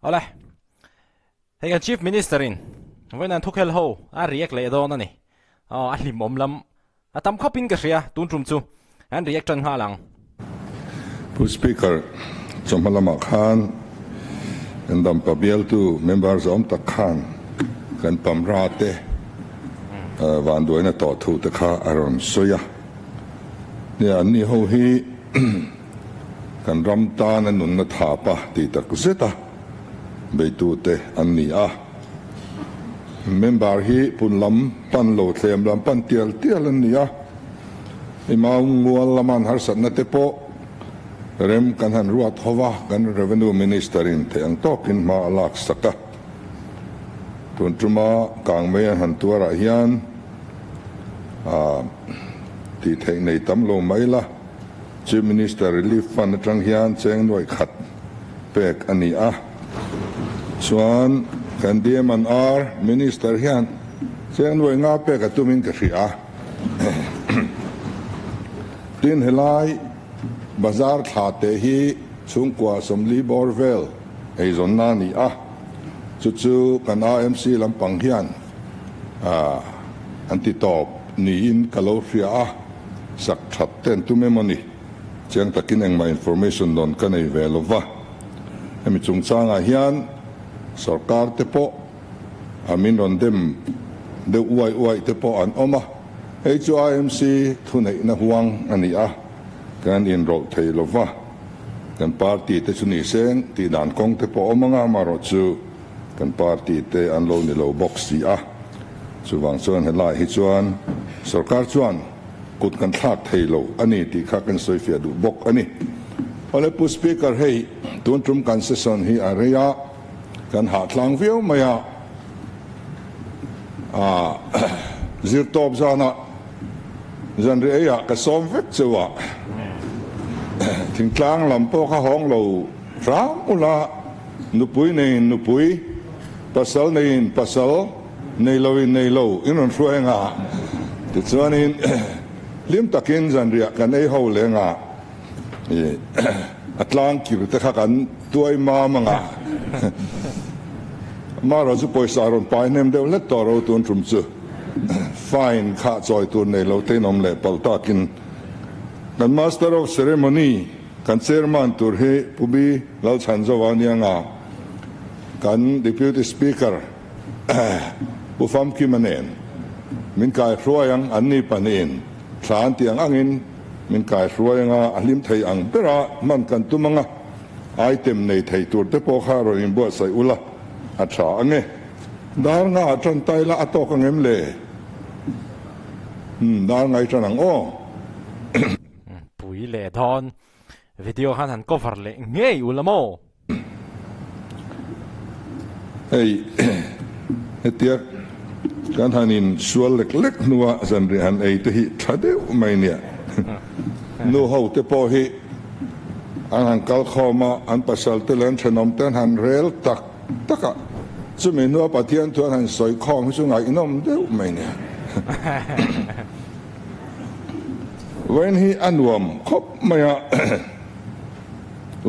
Ole, hei Chief Ministerin, when an tukel ho, a riek le do nani. A lim lam, a tam kopin gashia, tun chu, and reaction halang. Speaker, Chamalama Khan, and Dampabiel to members of the Khan, can Pamrate, Van Duena to the car around Soya. Near Niho he can Ramtan and Nunatapa, the Takuseta, Betute and Nia. Member he Punlam, Panlo, Tlam, Pantiel, Tiel and Nia. Imam Mualaman Harsanatepo. Rem kan han ruat hova kan revenue minister in te ang tokin ma alak saka tuntuma kang mayan han tuara hian ti thei nei tam lo mai la chief minister relief fund atang hian cheng noi khat pek ani a chuan kan diem an ar minister hian cheng noi nga pek atumin ka ria tin helai Bazar Khate he Chungkwa Somli Borvel Azonani Chuchu kan IMC Lampang Hian Antitop Niin Kalofia Sak Thatten to Memoni Chiang Takineng my information don Kanay Velova Emi Chungchanga Hian Sarkar Tepo Amin on them the Uai Tepo and Oma HIMC Tunay na Huang Ania kan enroll Taylova kan party te suni sen ti dan kong te po mga marotsu kan party te anlo ni lo box si chuwang chuan helai hi chuan sarkar chuan kut kan thak thailo ani ti kha kan soifia du bok ani ole pu speaker hei tuntrum concession hi area kan ha tlang view maya zir top zana zanre ya ka som vek chewa Thỉnh Tlang làm po kha hong lo ram ula nupui pasal nei lo inon ruenga ti chuanin lim takin zan ria kan ei ho lenga atlang kir te kha kan tuai ma manga maro chu poisa ron pai nem de le toro tun trum chu fine kha choi tu nei lo te nom le pal takin kan master of ceremony kan chairman tur he pubi lal chanjawani anga kan deputy speaker ufam kimanen min kai hruayang anni panin than tiang angin min kai hruayanga alim thei ang bera man kan tumanga item nei thei tur te po kha ro in bo sai ula atha ange dar nga tran tai la atok angem le dar ngai tran ang o Le thon video han cover le ngei ulamo hey etia kan hanin sual lek nuwa zanri han ei te hi thade mai nia no ho te po hi an kal khoma an pasal te len thenom ten han rel taka chumi no pathian tu han soi khong su ngai nom de mai nia when he anwam khop maya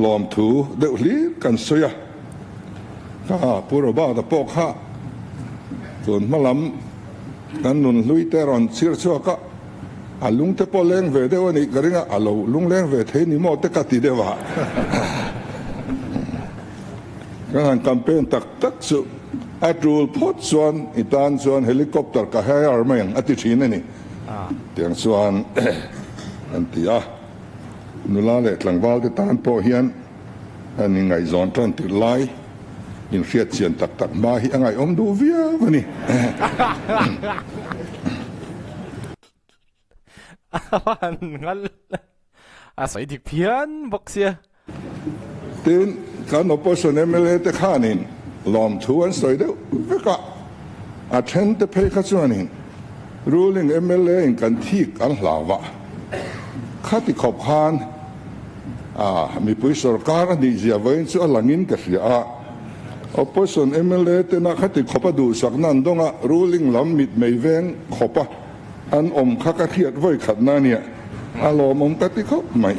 lom thu de li kan soya ka puro ba da pokha tun malam kan nun lui teron sir chuaka alung te poleng ve de oni garinga alo lung leng ve the ni mo te ka ti dewa kan campaign tak su atrul pot chuan itan chuan helicopter ka hayar meng ati thine ni tiang chuan antia nula le tlangwal te tan po hian ani ngai zon tan ti lai in fiat chian tak ma hi angai om du via mani ngal sai dik pian boxia tin kan opposition MLA te khanin lom thuan soi de veka attend te pe kha chuanin ruling MLA in kan thik an hlawa khati khop khan mi pui sarkar ni zia vein chu alangin ka ria opposition MLA te na khati khopa du saknan donga ruling lam mit mei veng khopa an om kha ka khiat voi khat na nia alo mom ka ti khop mai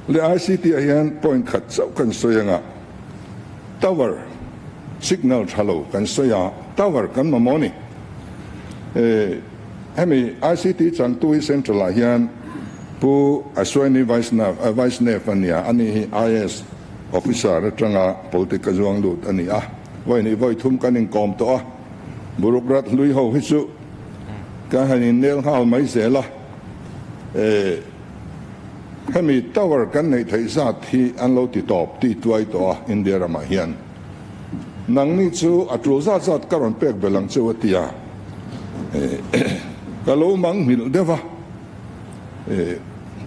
le ICT hian point khat chau kan soyanga tower signal thalo kan soya tower kan mamoni hemi ICT chang tu central hian pu aswani vice nefania ani IS officer atanga politika zuang lut ani voi ni voi thum kanin kom to burukrat lui ho hisu ka hanin nel hal mai zela hemi tower kan nei thei za thi an lo ti top ti tuai to India rama hian nang ni chu atul za zat karon pek belang chu atia ka lo mang mil deva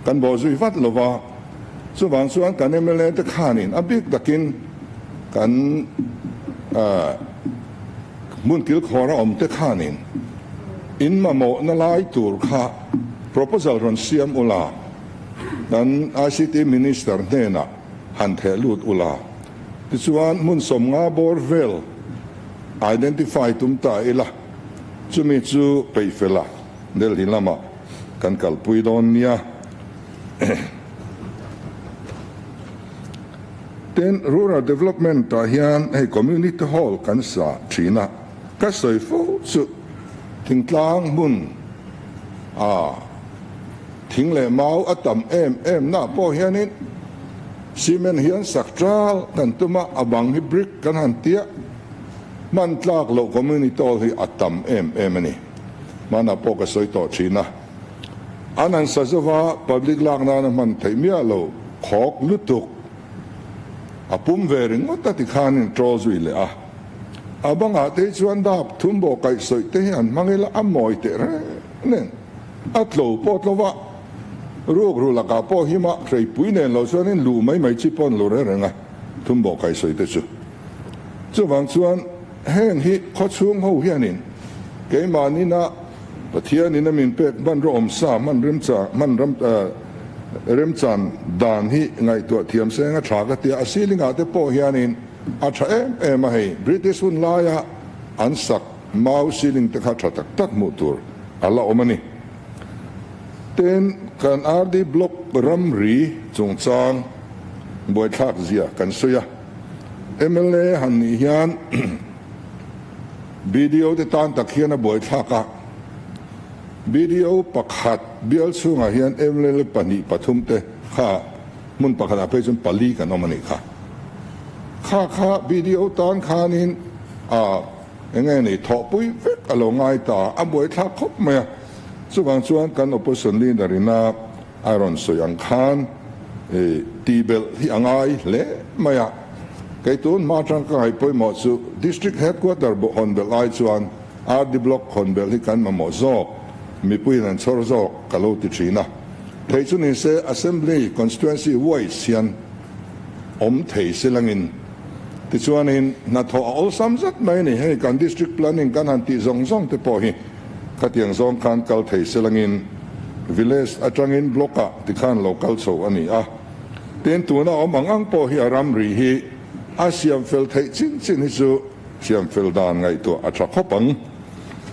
kan bo zui vat lova chu wang chuan kan emele te khanin abik dakin kan mun kil khora om te khanin in ma mo na lai tur kha proposal ron siam ula dan ICT minister nena han the lut ula tichuan mun som nga bor vel identify tum ta ila chumi chu peifela del hilama kan kalpui don nia then rural development ta hian hey community hall kan sa thina ka soi fo chu thingtlang mun thing le mau atam em na po hianin cement hian sakral kan tuma abang hi brick kan han tia man tlak lo community hall hi atam em ani mana po ka soi to thina anan sazawa public lak na man theimia lo khok lutuk apum vering ota ti khanin trozui le abanga te chuan dap thumbo kai soi te han mangela amoi te re nen atlo potlowa ruk rula ka po hima threi puinen lo chuanin lu mai chi pon lo re renga thumbo kai soi te chu wang chuan heng hi kho chung ho hianin ke manina pathianin min pek ban rom sa man rem chan dan hi ngai to thiam senga thaga ti asilinga te po hianin atha em hei British un laya ansak mau siling te kha tak tak mutur ala omani ten kan RD block ramri chungchang boi thak zia kan soya MLA han ni hian video te tan tak hian a boi thaka video pakhat bial chunga hian MLA pani pathum te kha mun pakhat a pejun pali kan omani kha video tan khanin engai ni thopui vek alo ngai ta aboi thak khop me chuwang chuan kan opposition leader ina Aaron Soyang Khan tibel hi angai le maya kaitun ma tang kai poi mo chu district headquarter bo honbel ai chuan RD block honbel hi kan ma mo zo mi puinan chorzo kalo ti china theichun in se assembly constituency voice hian om thei selangin ti chuanin na tho all samzat mai ni he kan district planning kan han ti zong te po hi khatiang zong kan kal thei selangin village atangin blocka ti khan local so ani ten tu na om ang po hi aram ri hi asiam fel thei chin hi chu siam fel dan ngai to acha khopang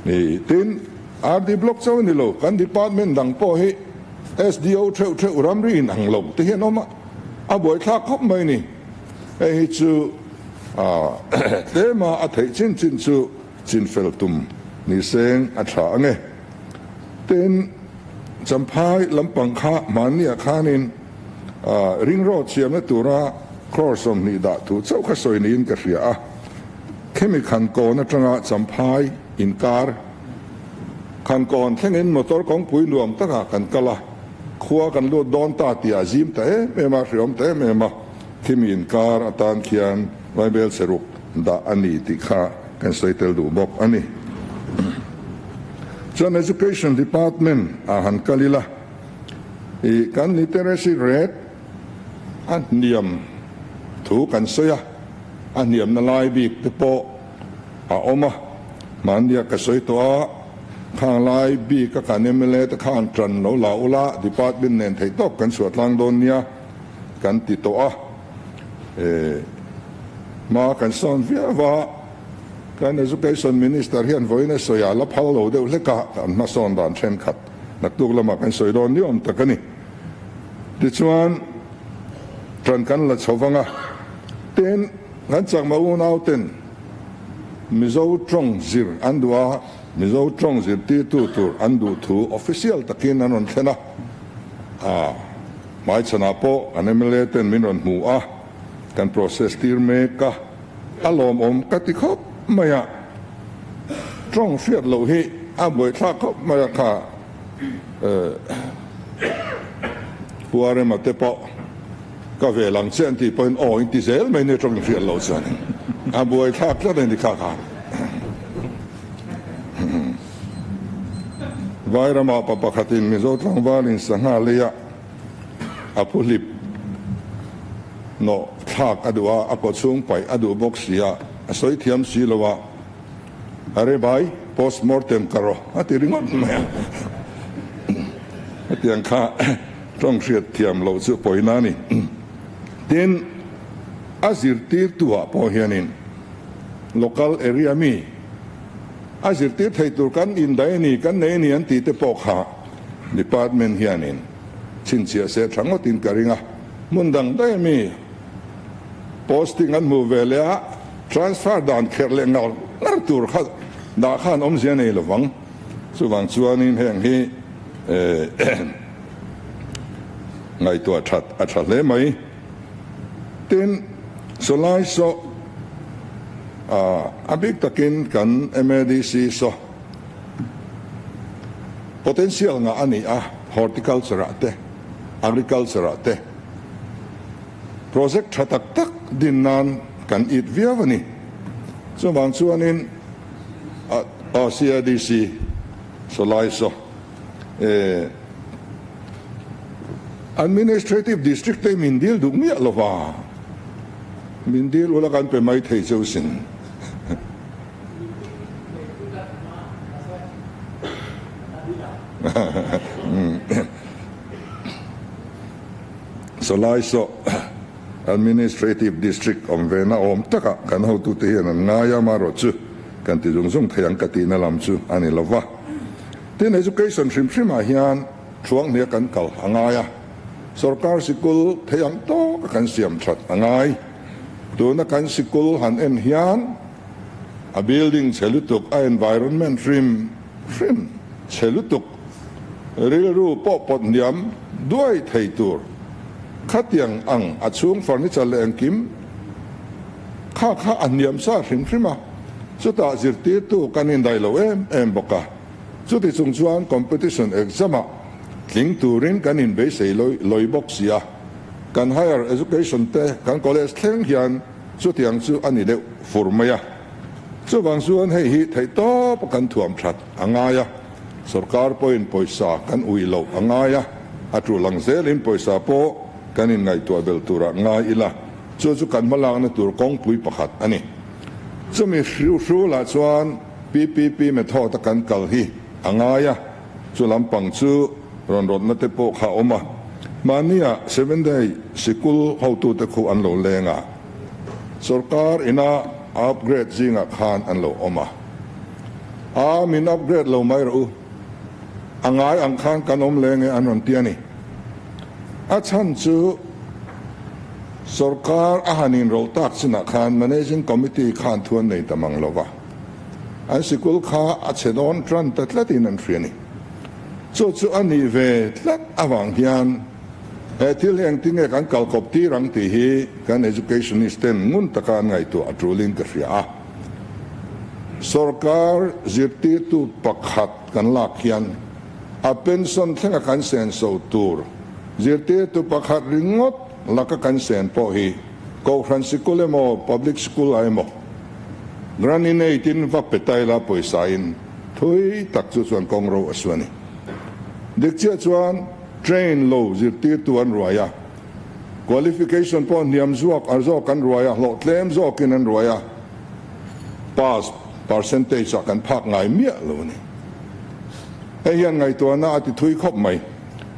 ni tin RD block so ni lo kan department dang po hi SDO theu ram ri in ang lo te hian oma aboi thak khop mai ni hi chu tema a thei chin chu chin fel tum ni seng a tha ange ten champhai lampang kha mania khanin ring road siam na tura crossom ni da tu chau kha soi ni in ka ria khemi khan ko na tanga champhai in car khan kon thengin motor kong pui nuam taka kan kala khuwa kan lo don ta ti azim ta me ma riom ta me ma khemi in car atan khian vai bel seruk da ani ti kha kan soi tel du bok ani John Education Department han kalila kan literacy rate an niam thu kan soya an niam na lai bi te po oma mandia ka soi to khang lai bi ka kan emele ta khan tran no la ula department nen thei top kan suat lang don nia kan ti to ma kan son via va kan education minister hian voina soya la phalo de leka an ma son dan chen khat nak tuk lama kan soi don ni om takani ti chuan trần căn là cháu vanga tên ngắn chẳng mau nào tên mizo trong zir andua mizo trong zir ti tu tur andu thu official takin anon thena mai chana po anemele ten minon mu kan process tir me ka alom katikop maya trong phiệt lộ hi buổi thác khóc maya ka puare ma te po ka về lang chen ti point in ti zel me ne trong phiệt lộ chan buổi thác la den di ka vai rama papa khatin mi zo trong valin sanga leya apulip no thak adua apochung pai adu boxia soi thiam si lowa are bai postmortem karo ati ringot me atiang kha trong riat thiam lo chu poina ni tin azir tir tua po hianin local area mi azir tir thai tur kan in dai ni kan nei ni an ti te pok ha department hianin chin chia se thangotin karinga mundang dai mi posting an mu velea transfer dan kherle ngal lar tur kha da khan om zia nei lawang chuwang chuanin heng hi ngai to that le mai tin solai so abik takin kan MADC so potential nga ani horticulture ate agriculture ate project thatak tak din nan kan it viawani so bang chuanin CIDC solai so administrative district te mindil duk mi lova mindil wala kan pe mai thei cheusin solai so administrative district vena taka kan ho tu te hian ngaya maro chu kan ti jung thayang kati na lam chu ani lova tin education shrim hian chuang ne kan kal angaya sarkar sikul thayang to kan siam that angai tu na kan sikul han en hian a building chelutuk a environment shrim chelutuk rilu pot niam duai theitur khatiang ang achung furniture le angkim kha aniam sa shrimma chuta zirti tu kanin dai lo em boka chuti chungchuan competition exam tling turin kanin be sei loi boxia kan higher education te kan college thleng hian chutiang chu ani le furmaya chu bangsuan hei hi thei to kan thuam that angaya sarkar point poisa kan uilo angaya atu langzelin poisa po kanin ngai to bel tura ngai ila chu kan malang na tur kong pui pakhat ani chumi shru la chuan PPP me tho ta kan kal hi angaya chu lampang chu ron na te po kha oma mania 7 day sikul how to te khu an lo lenga sarkar ina upgrade zinga khan an lo oma min upgrade lo mai ru angai ang khan kanom lenge anon tiani achan chu sarkar ahanin rol tak sina khan managing committee khan thuan nei tamang lova an sikul kha achedon tran tatlatin an friani chu ani ve tlat awang hian til heng tinge kan kalkop ti rang ti hi kan educationist ten ngun takan ngai tu atrulin ka ria sarkar zirti tu pakhat kan lak hian a pension thenga kan sen so tur zirti tu pakhat ringot laka kan sen po hi ko fransikule mo public school ai mo granin 18 va petaila poisain thui tak chu chuan kongro aswani dikchia chuan train low zirti tu an ruaya qualification po niam zuak arzo kan ruaya lo tlem zo kin an ruaya pass percentage kan phak ngai mia lo ni hian ngai to na ati thui khop mai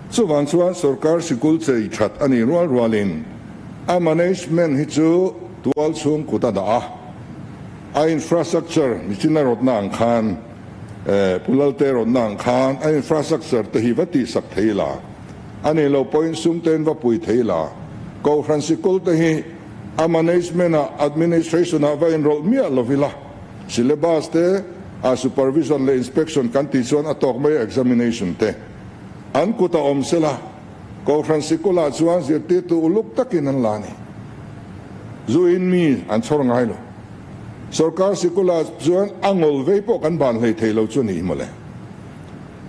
chuwang chuan sarkar sikul chei that ani rualin a management hi chu tual chung kuta da a infrastructure ni china rot na ang khan pulalte rot na ang khan a infrastructure te hi vati sak theila ani lo point sum ten va pui theila ko Francisco te hi a management a administration a va enroll mi lovila syllabus te a supervision le inspection kan ti chuan a tok mai examination te an kuta om sela ko Francisco la chuan zirti tu uluk takin an lani zuin mi an chor ngai lo sarkar sikula chuan angol ve po kan ban hlei theilo chu ni mole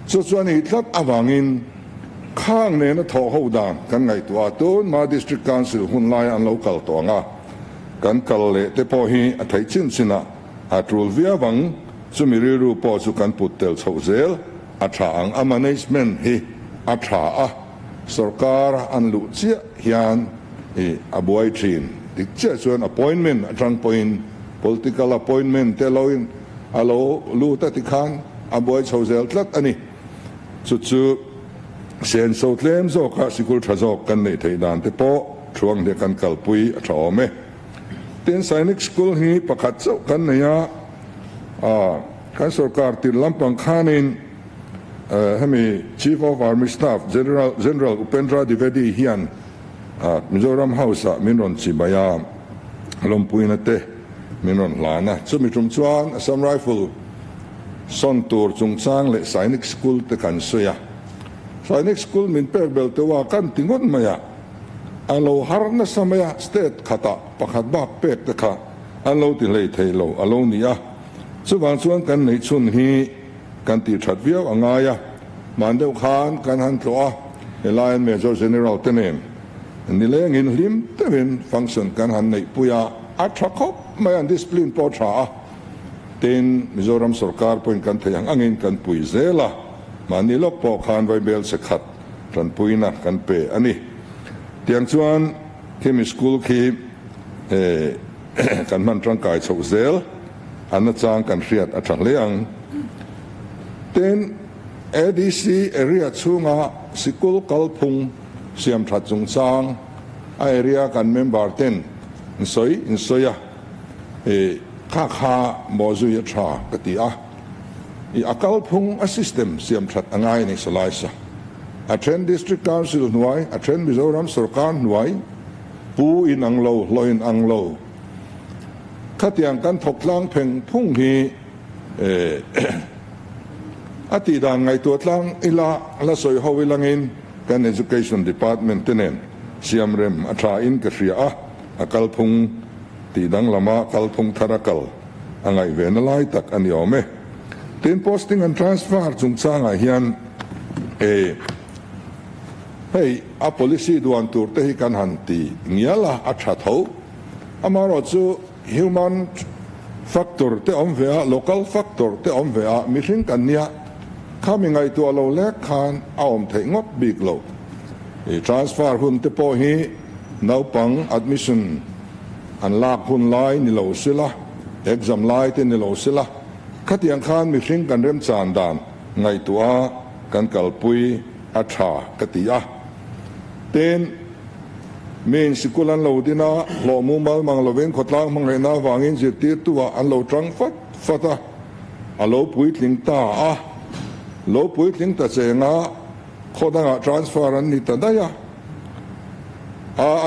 chuan hi tlat awangin khang ne na tho ho dan kan ngai tua ton ma district council hun lai an local to nga kan kal le te po hi a thai chin china a trul via wang chumi ri ru po chu kan put tel chhozel a tha ang a management hi a tha a sarkar an lu chia hian e abuai thin dik che chuan appointment atang point political appointment te loin alo lu ta ti khan abuai chhozel tlat ani chu sen so tlem zo ka sikul thazok kan nei thei dan te po thuang de kan kalpui a thawme ten sainik school hi pakhat chau kan neya kan sarkar tin lampang khanin hemi chief of army staff general Upendra Dwivedi hian Mizoram House minron chibaya lompuina te minron lana chumi tum chuan Assam Rifle son tur chungchang le sainik school te kan soya sainik school min perbel te wa kan tingon maya alo harna samaya state khata pakhat bak pek te kha alo ti lei theilo alo nia chuwang chuan kan nei chun hi kan ti that viau angaya mandeu khan kan han tloa Lion Major General tenem ni leng in lim teven function kan han nei puya athakop mayan discipline po tha ten Mizoram sarkar point kan thayang angin kan pui zela manilok po khan vai bel se khat ran puina kan pe ani tiang chuan kemi school ki kan man tang kai chho zel an chang kan riat a thang leang ten ADC area chunga sikul kalphung siam that chung chang area kan member ten insoya kha mozu ya tha katia I akalphung a system siam that angai ni salaisa a trend district council nuai a trend Mizoram sarkar nuai pu in anglo loin anglo khatiang kan thoklang pheng phung hi ati dan ngai tu tlang ila la soi howilangin kan education department tenen siam rem atha in ka ria a kalphung ti dang lama kalphung tharakal angai venalai tak aniome tin posting and transfer chungchang a hian hey a policy duan tur te hi kan han ti ngiala a tha tho amaro chu human factor te omvea local factor te omvea mihring kan nia coming ai to lo le khan aom thei ngot big lo transfer hun te po hi naupang admission an lak hun lai ni lo sila exam lai te ni lo sila khatiang khan mihring kan rem chan dan ngai tua kan kalpui a tha katia ten main sikulan lo dina lo mu mal mang lo ven khotlang mang na wangin je ti tua an lo trang fata alo pui tling ta lo pui tling ta chenga khodanga transfer an ni ta daya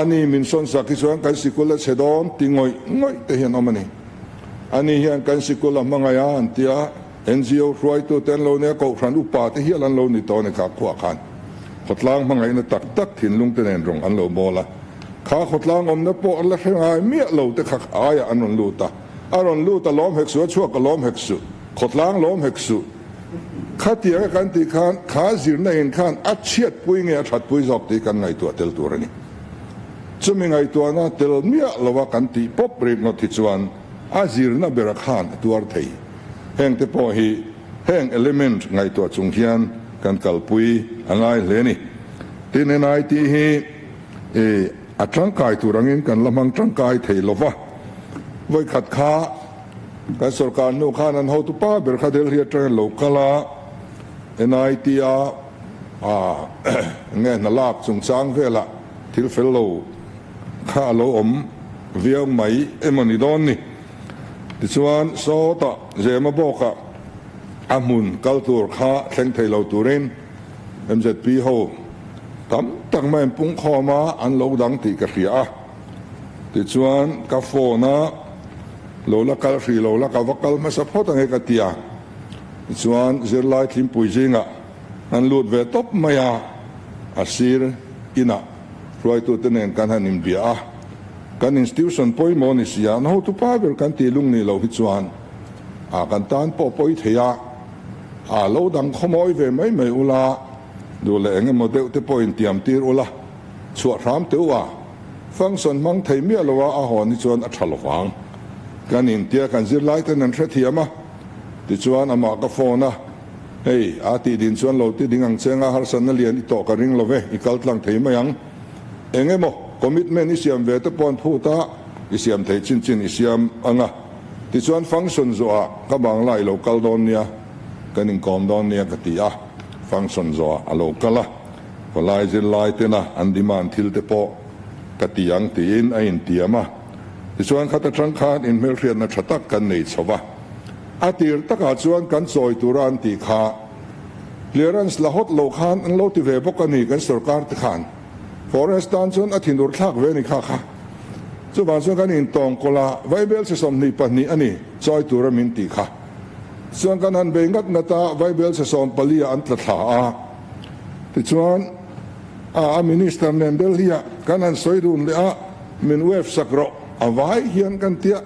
ani min son sa ki chuan kan sikula chedon tingoi ngoi te hian omani ani hian kan sikula mangaya antia NGO ruai tu ten lo ne ko fran upa te hian an lo ni to ne ka khwa khan khotlang mangai na tak tak thin lung te nen rong an lo mola kha khotlang om na po la hrengai mi lo te khak aya anon luta lom hek su chuak lom hek su khotlang lom hek su khatia kan ti khan kha zir na in khan a chiat pui nge that pui zok ti kan ngai tu tel turani chumi ngai tu na tel mia lawa kan ti pop rip no ti chuan a zir na bera khan tuar thei heng te po hi heng element ngai tu chung hian kan kalpui angai leni tin nai ti hi a tangkai turangin kan lamang tangkai thei lova voi khat kha kan sarkar no khan an ho tu pa ber khadel hi tra lokala NIT nge na lak chung chang vela thil fellow kha lo om viang mai emani don ni ti chuan so ta zema boka amun kaltur kha thleng thei lo turin MZP ho tak mai pung kho ma an lo dang ti ka hria ti chuan ka phone lo la kal hri lo la ka vakal ma support ang ka tia chuan zirlai thlim pui jinga an lut ve top maya asir ina roi tu tenen kan hanin bia kan institution poi mo ni sia no tu pa ber kan ti lung ni lo hi chuan kan tan po poi theya lo dang khomoi ve mai mai ula du le enge model te point tiam tir ula chuat ram te wa function mang thei mi lo wa hon ni chuan a thalwang kan in tia kan zirlai ten an threthiama ti chuan ama ka phone hey ti din chuan lo ti ding ang chenga har san na lian I to ka ring lo ve I kal tlang thei mayang enge mo commitment I siam ve te pon phuta I siam thei chin chin I siam anga ti chuan function zo a ka bang lai lo kal don nia kan in kom don nia ka ti function zo a lo kala ko lai zir lai te na an demand thil te po ka ti yang ti in a in tiama ti chuan khata tang khan in mel rian na thatak kan nei chowa atir taka chuan kan choi turan ti kha clearance la hot lo khan an lo ti ve bok ani kan sarkar te khan forest tan chuan athinur thak ve ni kha kha chu ba chuan kan in tong kola vaibel se som ni pa ni ani choi tura min ti kha chuan kan han be ngat na ta vaibel se som palia an tla tha ti chuan minister nendel hia kan an soidun le min wef sakro avai hian kan tia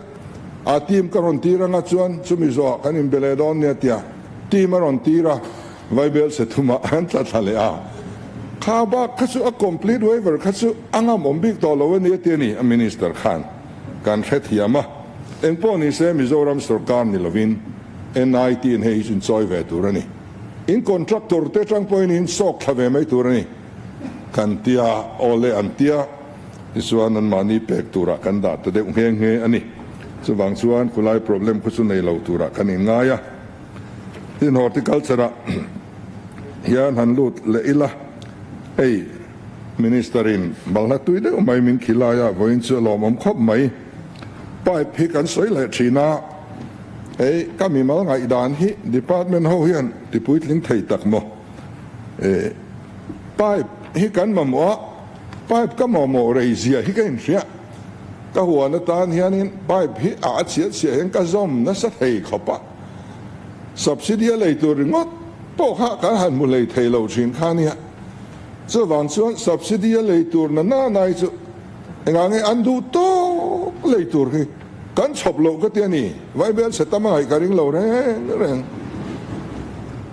team karon tira nga chuan chumi zo kan in beledon nia tia team aron tira vaibel se thuma an tla thale kha ba khasu a complete waiver khasu anga mombik to lo ni te ni a minister khan kan thethiama en poni se mizoram sarkar ni lovin NIT in he in choi ve turani in contractor te tang point in sok thave mai turani kan tia ole an tia isuan an mani pek tura kan da te de nge ani chu wang chuan kulai problem ku chu nei lo tura kan in ngaya in horticulture hian han lut le ila ei ministerin balna tuide mai min khilaya voin chu lom khop mai pai phi kan soi le thina ei kami mal ngai dan hi department ho hian ti puitling thei tak mo pai hi kan mamwa pai ka mo reizia hi kan ria ka huan tan hianin pai hi a chia hen ka zom na sa thei khopa subsidy le tur ngot po kha kan han mu le thei lo chin khania chu wang chuan subsidy le tur na nai chu engang an du to le tur hi kan chop lo ka ti ani vaibel se tamai ka ring lo reng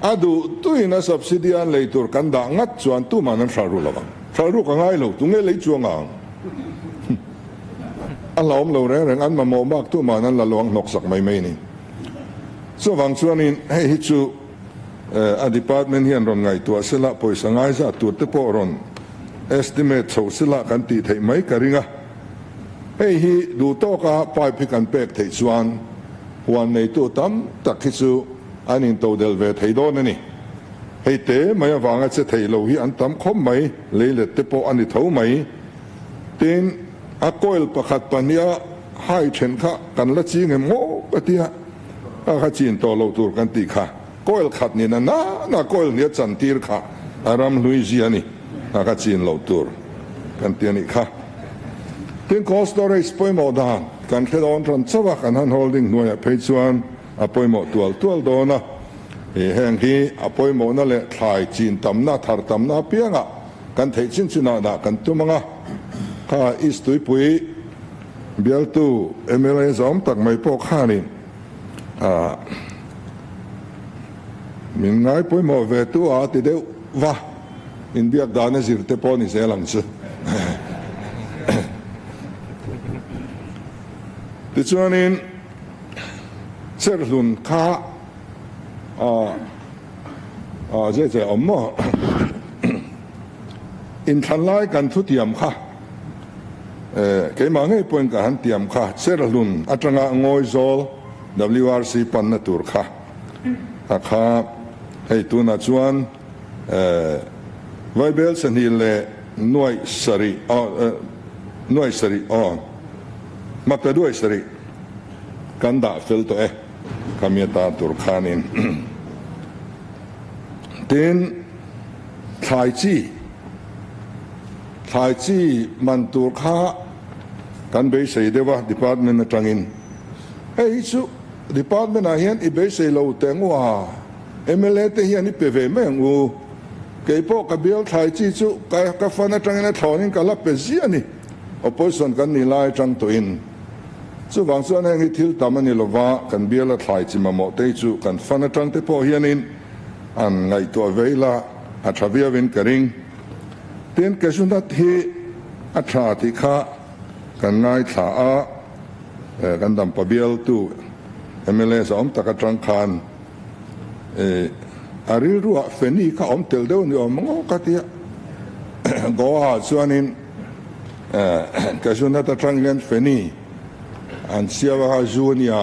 adu tuina subsidy an le tur kan da ngat chuan tu manan thraru lo thraru ka ngai lo tu nge le chuanga alom lo reng an ma mo mak tu manan la long nok sak mai mai ni so wang chuan in hi chu a department hian ron ngai tu sela poisa ngai za tu te po ron estimate so sela kan ti thei mai ka ringa hi du to ka pai phi kan pek thei chuan huan nei tu tam tak hi chu anin to del ve thei don ani hei te mai awanga che thei lo hi an tam khom mai leile te po ani tho mai tin a koil pakhat pania hai chen kha kan la chi nge mo patia a kha chin to lo tur kan ti kha koil khat ni na koil ni chan tir kha aram louisiana a kha chin lo tur kan ti ani kha tin cold storage poimo dan kan thedon tron chawa kan han holding noya peichuan a poimo tual dona heng hi a poimo na le thlai chin tamna thar tamna pianga kan thei chin chuna da kan tumanga kha istui pui bial tu MLA zom tak mai po khani min ngai poimo ve tu a ti deu wa in biak dane zir te po ni zelang chu ti chuanin cherhlun kha je ommo in thanlai kan thu tiam kha ke ma ngai point ka han tiam kha cherhlun atanga ngoi zol WRC pan na tur kha kha hei tu na chuan vaibel sanile noi sari makta duai sari kanda filto kamiata turkhanin tin thai chi thai chi man tur kha kan be sei dewa department atangin ei chu department a hian I be sei lo tengwa MLA te hian I peve mengu ke po ka bial thai chi chu ka fan atangin a thonin ka la pe ziani opposition kan ni lai tang to in chu wang chuan heng hi thil tamani lova kan bial a thai chi mamo te chu kan fan atang te po hianin an ngai to veila a thavia vin karing ten kasunat hi a tha ti kha kan ngai tha a kan dam pabial tu MLA sa om taka tang khan aril ruwa feni ka om tel deu ni om ngo ka tia go ha chuanin kasunat a tang len feni an siawa ha junia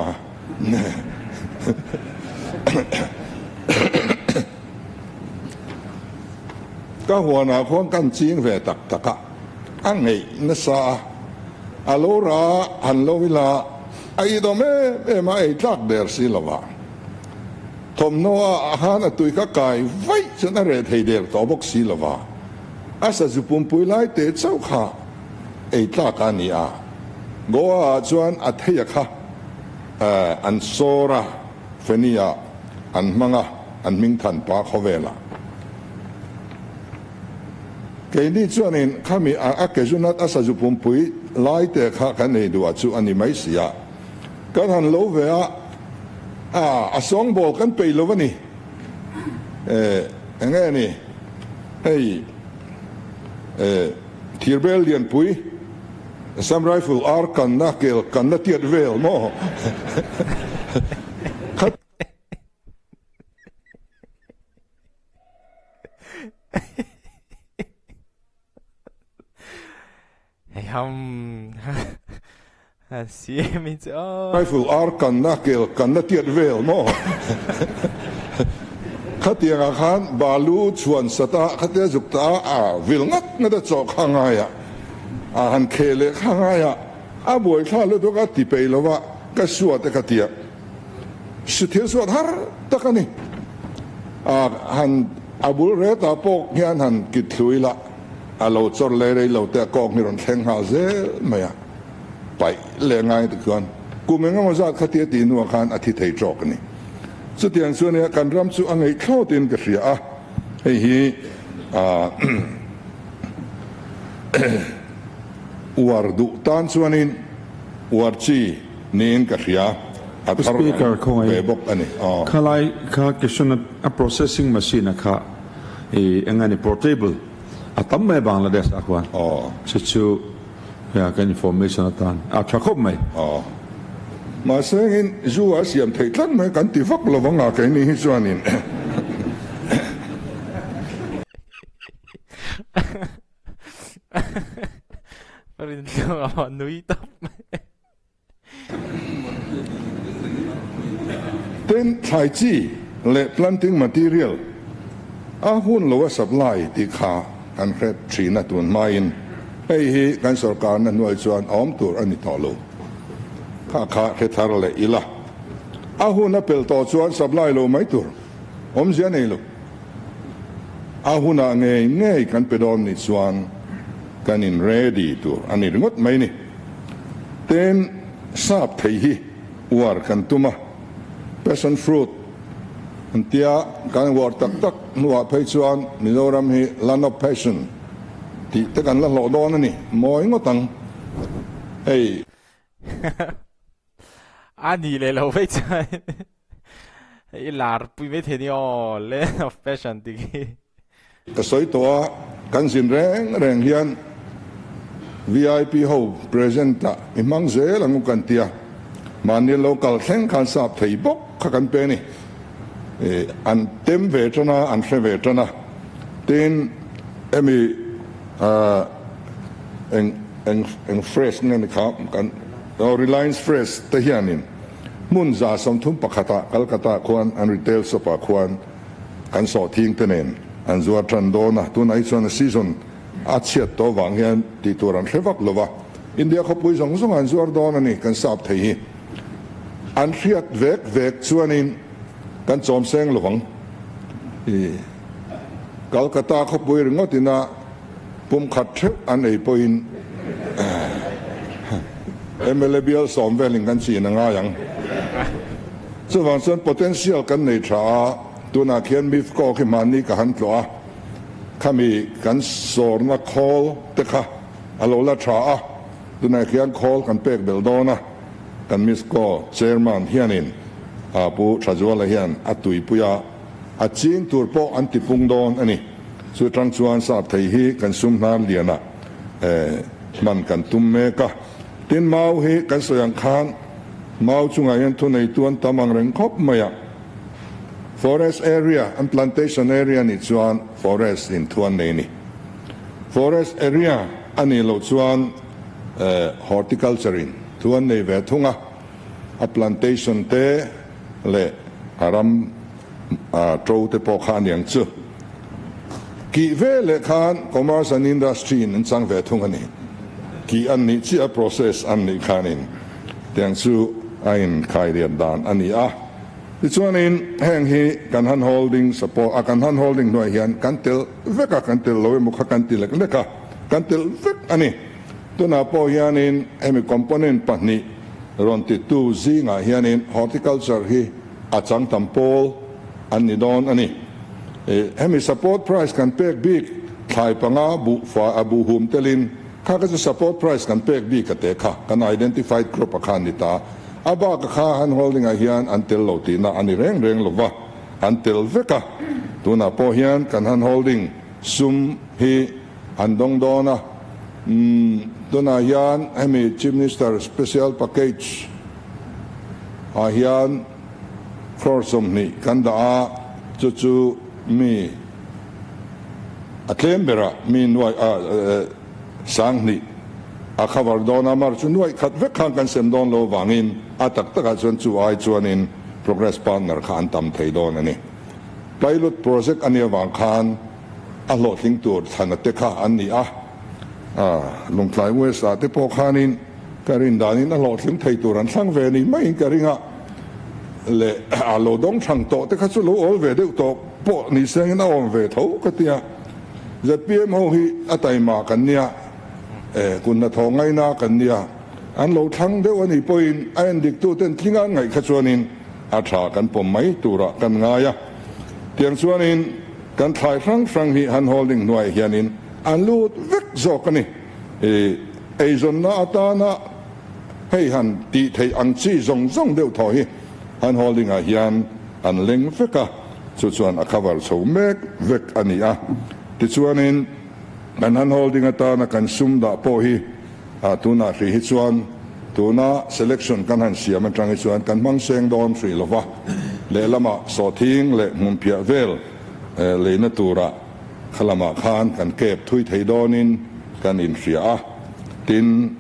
ka huana khon kan ching ve tak taka angai na sa alora han lovila ai do me ma ai tak der silova tom no a han atui ka kai vai chana re thei der to bok silova asa zupum puilai te chau kha ai tak ania goa chuan a theya kha an sora fenia an manga an ming than pa khovela ke ni chuanin khami a ke junat asa zupum pui lai te kha kan nei du chu ani mai sia kan han lo ve a song bol kan pe lo ni nge ni hey tirbel dian pui sam rifle ar kan na kel kan na tiat vel mo Siemi cho rifle ar kan na kel kan na tiat vel mo khatia nga khan balu chuan sata khatia zukta a vilngat na da chok hangaya a han khele hangaya a boi kha lo to ka ti pe lo wa ka suat ka tia shithil suat har takani a han abul re ta pok hian han kit thlui la a lo chor le re lo te kok ni ron thleng ha ze maya pai le ngai te kuan ku menga ma za khatia ti nu khan a thi thei chok ni chu tiang chu ne kan ram chu angai thlo tin ka ria a hei hi war du tan chuanin war chi nin ka ria Speaker khoi bok ani khalai kha question a processing machine kha engani portable atam me Bangladesh akwan chu ya kan information atan a thakop mai ma sengin zu asiam thei tlan mai kan ti vak lo wanga ke ni hi chuanin parin cho nui tap ten thai chi le planting material a hun lo supply ti kha kan khet thina tun main hei hi kan sarkar na nuai chuan om tur ani to lo kha khe thar le ila a hun a pel to chuan supply lo mai tur om zia nei lo a hun a nge kan pedon ni chuan kan in ready tur ani ringot mai ni ten sap thei hi war kan tuma passion fruit antia kan war tak tak nuwa phei chuan Mizoram hi land of passion ti te kan la lo don ani moi ngotang ei ani le lo ve chai i lar pui me the ni o le of passion ti ka soi to kan sin reng hian VIP ho presenta imang zel ang kan tia mani local theng kan sap thei bok kha kan pe ni an tem ve tana an hre ve tana tin emi eng fresh ngan kha kan Reliance Fresh te hianin mun za som thum pakhata Kolkata khuan an retail sopa khuan kan so thing tenen an zuwa tran dona tunai chon season a chiat to wang hian ti turan hlewak lova India kho pui zong zong an zuar dona ni kan sap thei hi an riat vek chuanin kan chom seng lovang Kolkata kho pui ringotina pum khat an ei poin MLBL som veling kan chi na nga yang chu wang chuan potential kan nei tha tuna khian mi ko khi mani ka han tlo a khami kan sor na call te kha alola tha a tuna khian call kan pek bel dona kan mis ko chairman hianin a pu thajwala hian atui puya a chin tur po anti pung don ani chu tang chuan sa thei hi kan sum nan liana man kan tum me ka tin mau hi kan soyang khan mau chunga yan thu nei tuan tamang reng khop maya forest area and plantation area ni chuan forest in thuan nei ni forest area ani lo chuan horticulture in thuan nei ve thunga a plantation te le aram tro te po khan yang chu ki ve le khan commerce and industry in chang ve thunga ni ki an ni chi a process an ni khanin tiang chu ain khai rian dan ani a ti chuan in heng hi kan han holding support a kan han holding noi hian kan tel veka kan tel lo mu kha kan til leka kan tel vek ani tuna po hian in emi component pahni ron ti tu zinga hian in horticulture hi a chang tampol ani don ani emi support price kan pek big thai panga bu fa abu hum telin kha ka support price kan pek big ka te kha kan identified crop a khan ni ta aba ka kha han holding a hian until lo ti na ani reng lova until veka tuna po hian kan han holding sum hi andong dona tuna hian emi chief minister special package a hian khorsum ni kan da chu mi atlembera mi noi sang ni a khabar dona mar chu noi khat vek khan kan sem don lo wangin a tak taka chuan chu ai chuanin progress partner khan tam thei don ani pilot project ani wang khan a lo thing tur thana te kha an ni a lungtlai west a te po khanin karin danin a lo thing thei tur an thlang ve ni mai karinga le a lo dong thang to te kha chu lo ol ve de to po ni seng na om ve tho ka tia ZPM ho hi atai ma kan nia kun na thongai na kan nia an lo thang de ani point an dik tu ten thinga ngai kha chuanin a tha kan pom mai tura kan nga ya tiang chuanin kan thai frang hi han holding noi hianin an lut vek zo kani zon na atana hei han ti thei ang chi zong deu tho hi han holding a hian an leng veka chu chuan a cover so mek vek ani a ti chuanin kan han holding ata na kan sum da po hi tuna ri hi chuan tuna selection kan han siam atang hi chuan kan mang seng don fri lova le lama so thing le mun pia vel le na tura khalama khan kan kep thui thei donin kan in ria tin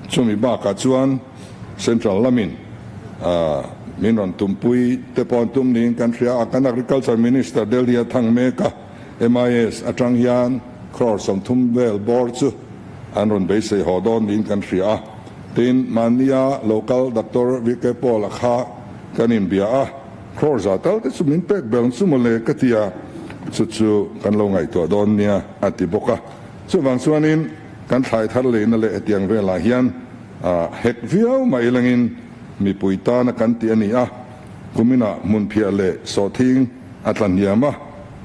chumi ba ka chuan central lamin minron tumpui te pon tum ning kan ria kan agriculture minister delia thang meka MIS atang hian crore som thum vel board chu anron be se hodon ning kan ria tin mania local doctor vk pol kha kanin bia crore za tal te sumin pek bel sumole katia chu kan lo ngai to don nia atiboka chu wang chuanin kan thai thar le na le etiang vela hian hek viau mai langin mi puita na kan ti ani kumina mun phia le so thing atlan yama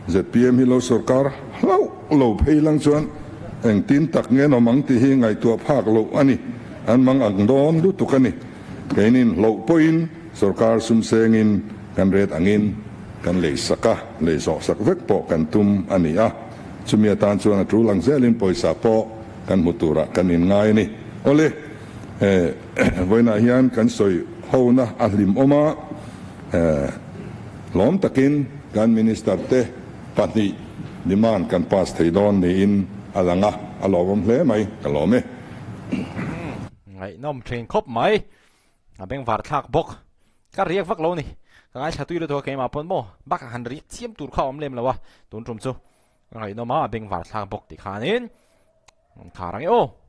ZPM hi lo sarkar lo phei lang chuan eng tin tak nge no mang ti hi ngai tua phak lo ani an mang ang don du tukani kainin lo poin sarkar sum sengin kan ret angin kan le saka le so sak vek po kan tum ani chumia tan chuan a trulang zelin poisa po kan mutura kan in ngai ni ole voina hian kan soi hona ahlim oma lom takin kan minister te pati demand kan pas thei don ni in alanga alawom hle mai kalome ngai nom train khop mai a beng var thak bok ka riak vak lo ni ka ngai chatui le to ke ma pon mo bak han ri chiam tur kha om lem lawa tun trum chu ngai no ma beng var thak bok ti khanin kharang o